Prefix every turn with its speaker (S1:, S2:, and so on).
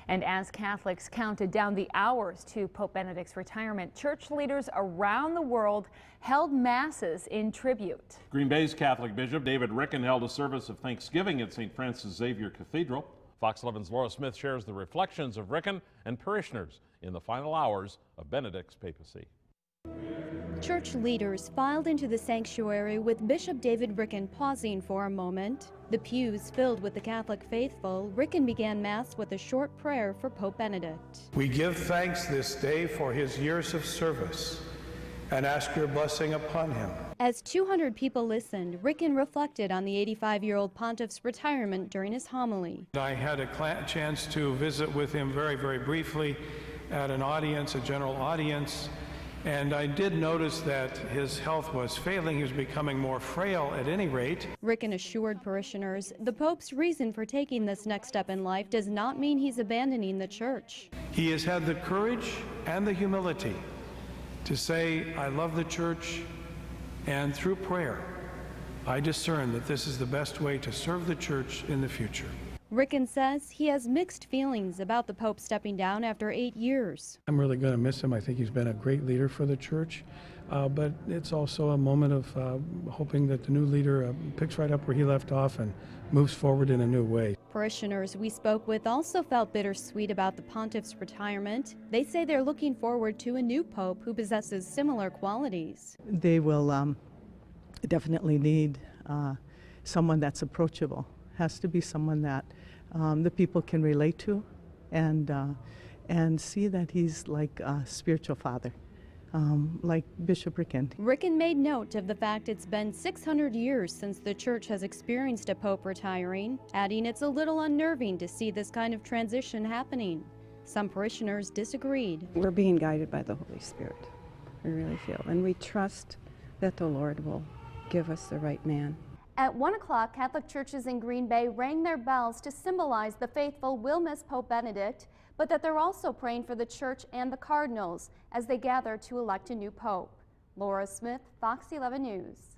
S1: And as Catholics counted down the hours to Pope Benedict's retirement, church leaders around the world held masses in tribute.
S2: Green Bay's Catholic Bishop David Ricken held a service of thanksgiving at St. Francis Xavier Cathedral. Fox 11's Laura Smith shares the reflections of Ricken and parishioners in the final hours of Benedict's papacy.
S3: Church leaders filed into the sanctuary with Bishop David Ricken pausing for a moment. The pews filled with the Catholic faithful, Ricken began Mass with a short prayer for Pope Benedict.
S4: We give thanks this day for his years of service and ask your blessing upon him.
S3: As 200 people listened, Ricken reflected on the 85-year-old pontiff's retirement during his homily.
S4: I had a chance to visit with him very, very briefly at an audience, a general audience, and I did notice that his health was failing. He was becoming more frail at any rate.
S3: Ricken assured parishioners the Pope's reason for taking this next step in life does not mean he's abandoning the Church.
S4: He has had the courage and the humility to say, I love the Church, and through prayer, I discern that this is the best way to serve the Church in the future.
S3: Ricken says he has mixed feelings about the Pope stepping down after 8 years.
S4: I'm really going to miss him. I think he's been a great leader for the Church, but it's also a moment of hoping that the new leader picks right up where he left off and moves forward in a new way.
S3: Parishioners we spoke with also felt bittersweet about the pontiff's retirement. They say they're looking forward to a new pope who possesses similar qualities.
S5: They will definitely need someone that's approachable. Has to be someone that the people can relate to and see that he's like a spiritual father, like Bishop Ricken.
S3: Ricken made note of the fact it's been 600 years since the Church has experienced a pope retiring, adding it's a little unnerving to see this kind of transition happening. Some parishioners disagreed.
S6: We're being guided by the Holy Spirit, we really feel, and we trust that the Lord will give us the right man.
S3: At 1 o'clock, Catholic churches in Green Bay rang their bells to symbolize the faithful will miss Pope Benedict, but that they're also praying for the Church and the Cardinals as they gather to elect a new pope. Laura Smith, Fox 11 News.